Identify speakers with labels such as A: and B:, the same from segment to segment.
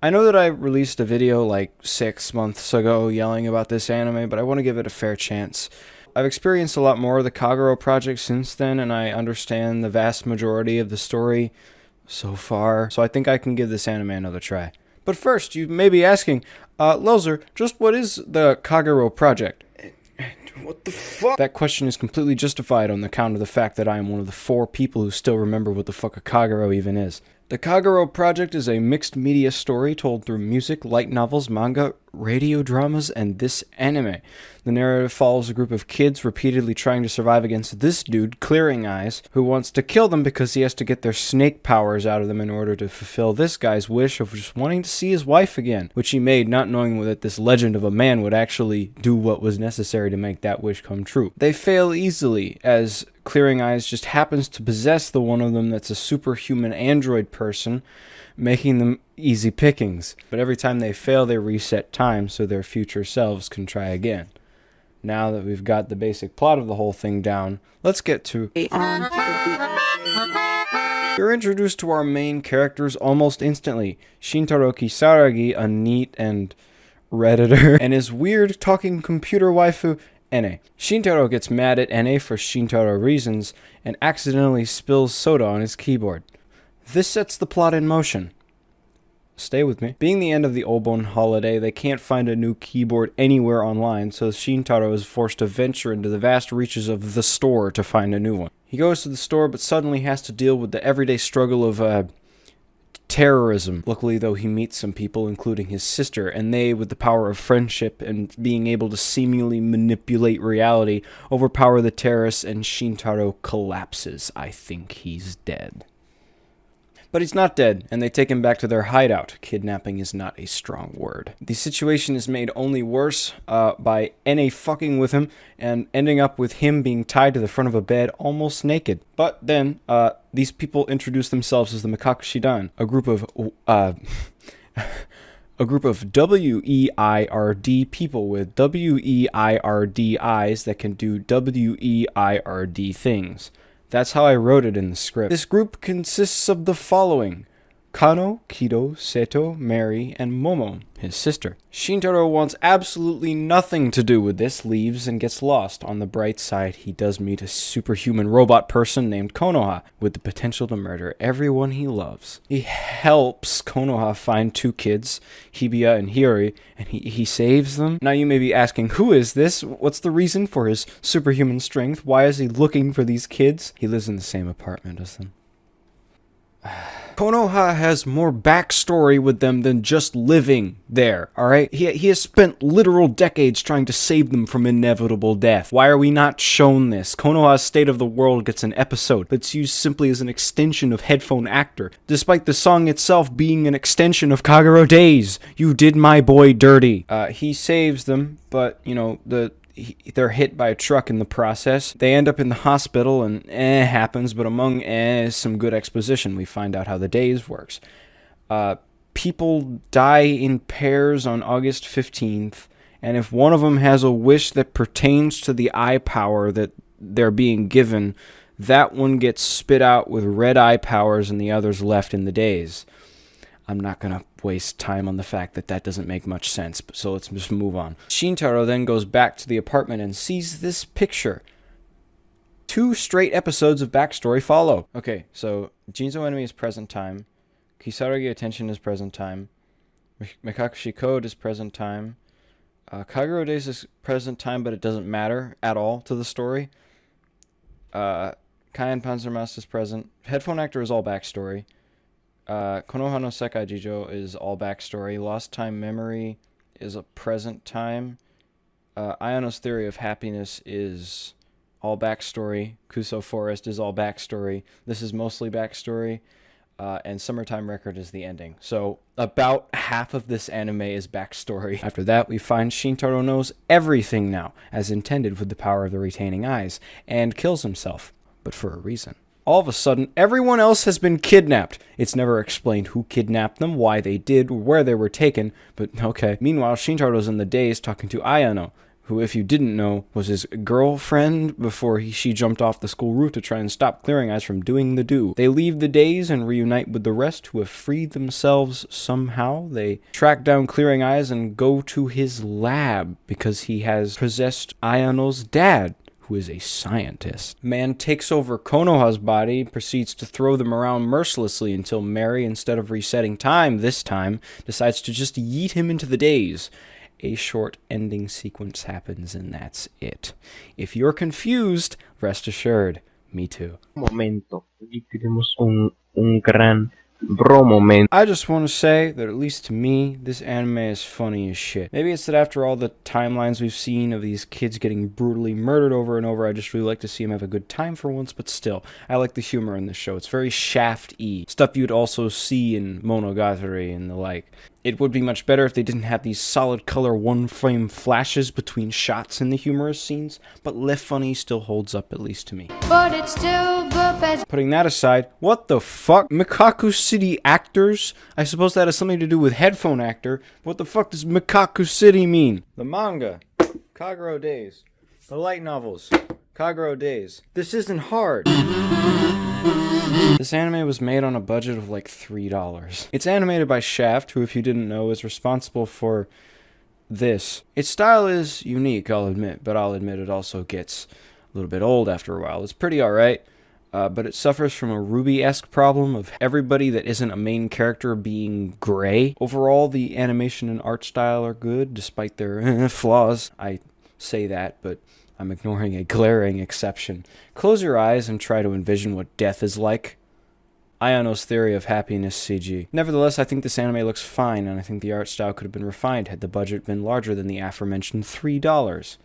A: I know that I released a video like 6 months ago yelling about this anime, but I want to give it a fair chance. I've experienced a lot more of the Kagerou project since then, and I understand the vast majority of the story so far, so I think I can give this anime another try. But first, you may be asking, lelzer, just what is the Kagerou project?
B: What the fuck?
A: That question is completely justified on the count of the fact that I am one of the 4 people who still remember what the fuck a kagerou even is. The Kagerou Project is a mixed media story told through music, light novels, manga, radio dramas, and this anime. The narrative follows a group of kids repeatedly trying to survive against this dude, Clearing Eyes, who wants to kill them because he has to get their snake powers out of them in order to fulfill this guy's wish of just wanting to see his wife again, which he made not knowing that this legend of a man would actually do what was necessary to make that wish come true. They fail easily, as Clearing Eyes just happens to possess the one of them that's a superhuman android person, making them easy pickings. But every time they fail, they reset time so their future selves can try again. Now that we've got the basic plot of the whole thing down, let's get to... You're introduced to our main characters almost instantly. Shintaro Kisaragi, a neat and redditor, and his weird talking computer waifu, Ene. Shintaro gets mad at Ene for Shintaro reasons and accidentally spills soda on his keyboard. This sets the plot in motion. Stay with me. Being the end of the Obon holiday, they can't find a new keyboard anywhere online, so Shintaro is forced to venture into the vast reaches of the store to find a new one. He goes to the store, but suddenly has to deal with the everyday struggle of, terrorism. Luckily, though, he meets some people, including his sister, and they, with the power of friendship and being able to seemingly manipulate reality, overpower the terrorists, and Shintaro collapses. I think he's dead. But he's not dead, and they take him back to their hideout. Kidnapping is not a strong word. The situation is made only worse by Ene fucking with him and ending up with him being tied to the front of a bed almost naked. But then, these people introduce themselves as the Mekakucity, a group of W-E-I-R-D people with W-E-I-R-D eyes that can do W-E-I-R-D things. That's how I wrote it in the script. This group consists of the following: Kano, Kido, Seto, Mary, and Momo, his sister. Shintaro wants absolutely nothing to do with this, leaves, and gets lost. On the bright side, he does meet a superhuman robot person named Konoha, with the potential to murder everyone he loves. He helps Konoha find 2 kids, Hibiya and Hiyori, and he saves them. Now you may be asking, who is this? What's the reason for his superhuman strength? Why is he looking for these kids? He lives in the same apartment as them. Konoha has more backstory with them than just living there, alright? He has spent literal decades trying to save them from inevitable death. Why are we not shown this? Konoha's State of the World gets an episode, but it's used simply as an extension of Headphone Actor, despite the song itself being an extension of Kagerou Days. You did my boy dirty. He saves them, but, you know, they're hit by a truck in the process. They end up in the hospital, and happens, but among is some good exposition. We find out how the days works. People die in pairs on August 15th, and if one of them has a wish that pertains to the eye power that they're being given, that one gets spit out with red eye powers and the others left in the days. I'm not going to waste time on the fact that that doesn't make much sense, so let's just move on. Shintaro then goes back to the apartment and sees this picture. 2 straight episodes of backstory follow. Okay, so Jinzo enemy is present time. Kisaragi attention is present time. Mekakucity code is present time. Kagerou days is present time, but it doesn't matter at all to the story. Kai and Panzermaust is present. Headphone Actor is all backstory. Konoha no Sekai Jijo is all backstory. Lost Time Memory is a present time. Ayano's Theory of Happiness is all backstory. Kuso Forest is all backstory. This is mostly backstory. And Summertime Record is the ending. So about half of this anime is backstory. After that, we find Shintaro knows everything now, as intended with the power of the retaining eyes, and kills himself, but for a reason. All of a sudden, everyone else has been kidnapped. It's never explained who kidnapped them, why they did, or where they were taken, but okay. Meanwhile, Shintaro's in the days talking to Ayano, who, if you didn't know, was his girlfriend before she jumped off the school roof to try and stop Clearing Eyes from doing the do. They leave the days and reunite with the rest who have freed themselves somehow. They track down Clearing Eyes and go to his lab because he has possessed Ayano's dad, who is a scientist. Man takes over Konoha's body, proceeds to throw them around mercilessly until Mary, instead of resetting time this time, decides to just yeet him into the days. A short ending sequence happens, and that's it. If you're confused, rest assured, me too.
C: Momento. Hoy tenemos un gran bro momento.
A: I just want to say that, at least to me, this anime is funny as shit. Maybe it's that after all the timelines we've seen of these kids getting brutally murdered over and over, I just really like to see them have a good time for once, but still, I like the humor in this show. It's very Shaft-y. Stuff you'd also see in Monogatari and the like. It would be much better if they didn't have these solid color one-frame flashes between shots in the humorous scenes, but Le Funny still holds up, at least to me.
D: But it's still the best.
A: Putting that aside, what the fuck? Mekakucity actors? I suppose that has something to do with headphone actor. What the fuck does Mekakucity mean? The manga. Kagerou Days. The light novels. Kagerou Days. This isn't hard. This anime was made on a budget of like $3. It's animated by Shaft, who, if you didn't know, is responsible for this. Its style is unique, I'll admit, but I'll admit it also gets a little bit old after a while. It's pretty alright, but it suffers from a Ruby-esque problem of everybody that isn't a main character being gray. Overall, the animation and art style are good, despite their flaws. I say that, but I'm ignoring a glaring exception. Close your eyes and try to envision what death is like. Ayano's Theory of Happiness CG. Nevertheless, I think this anime looks fine, and I think the art style could have been refined had the budget been larger than the aforementioned $3.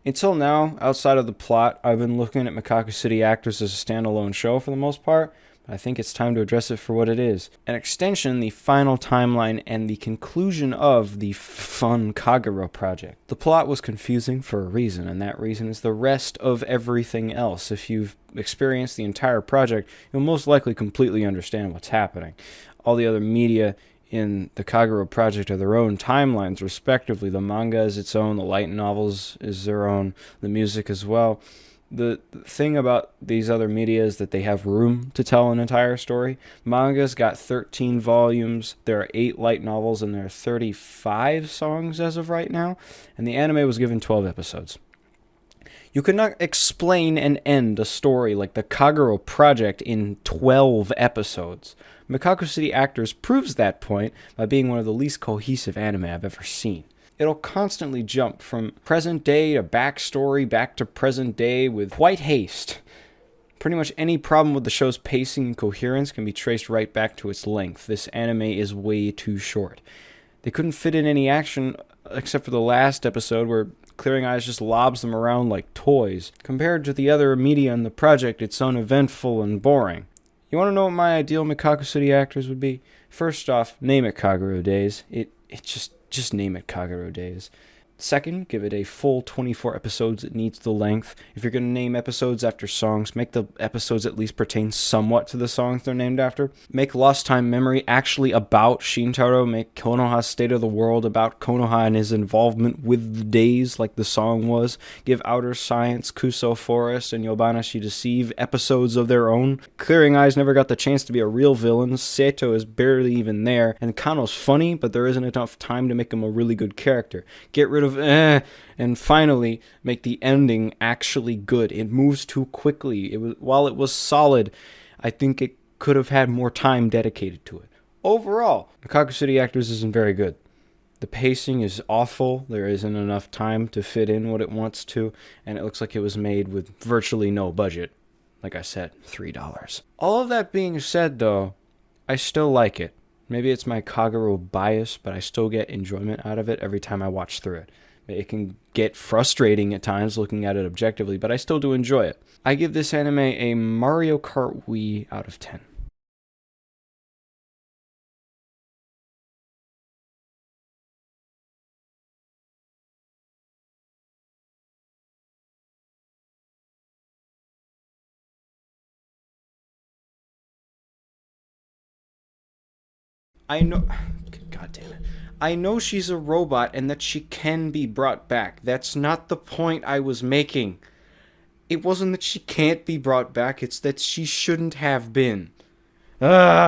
A: Until now, outside of the plot, I've been looking at Mekakucity actors as a standalone show for the most part. I think it's time to address it for what it is. An extension, the final timeline, and the conclusion of the fun Kagerou project. The plot was confusing for a reason, and that reason is the rest of everything else. If you've experienced the entire project, you'll most likely completely understand what's happening. All the other media in the Kagerou project are their own timelines, respectively. The manga is its own, the light novels is their own, the music as well. The thing about these other media is that they have room to tell an entire story. Manga's got 13 volumes, there are 8 light novels, and there are 35 songs as of right now, and the anime was given 12 episodes. You could not explain and end a story like the Kagerou project in 12 episodes. Mekakucity Actors proves that point by being one of the least cohesive anime I've ever seen. It'll constantly jump from present day to backstory, back to present day with white haste. Pretty much any problem with the show's pacing and coherence can be traced right back to its length. This anime is way too short. They couldn't fit in any action except for the last episode where Clearing Eyes just lobs them around like toys. Compared to the other media in the project, it's uneventful and boring. You want to know what my ideal Mekakucity actors would be? First off, name it Kagerou Days. Just name it Kagerou Days. Second, give it a full 24 episodes. It needs the length. If you're going to name episodes after songs, make the episodes at least pertain somewhat to the songs they're named after. Make Lost Time Memory actually about Shintaro. Make Konoha's State of the World about Konoha and his involvement with the days like the song was. Give Outer Science, Kuso Forest, and Yobanashi Deceive episodes of their own. Clearing Eyes never got the chance to be a real villain. Seto is barely even there. And Kano's funny, but there isn't enough time to make him a really good character. Get rid of and finally make the ending actually good. It moves too quickly. While it was solid, I think it could have had more time dedicated to it. Overall, Mekakucity Actors isn't very good. The pacing is awful. There isn't enough time to fit in what it wants to, and it looks like it was made with virtually no budget. Like I said, $3. All of that being said, though, I still like it. Maybe it's my Kagerou bias, but I still get enjoyment out of it every time I watch through it. It can get frustrating at times looking at it objectively, but I still do enjoy it. I give this anime a Mario Kart Wii out of 10. I know... God damn it. I know she's a robot and that she can be brought back. That's not the point I was making. It wasn't that she can't be brought back, it's that she shouldn't have been. Ah!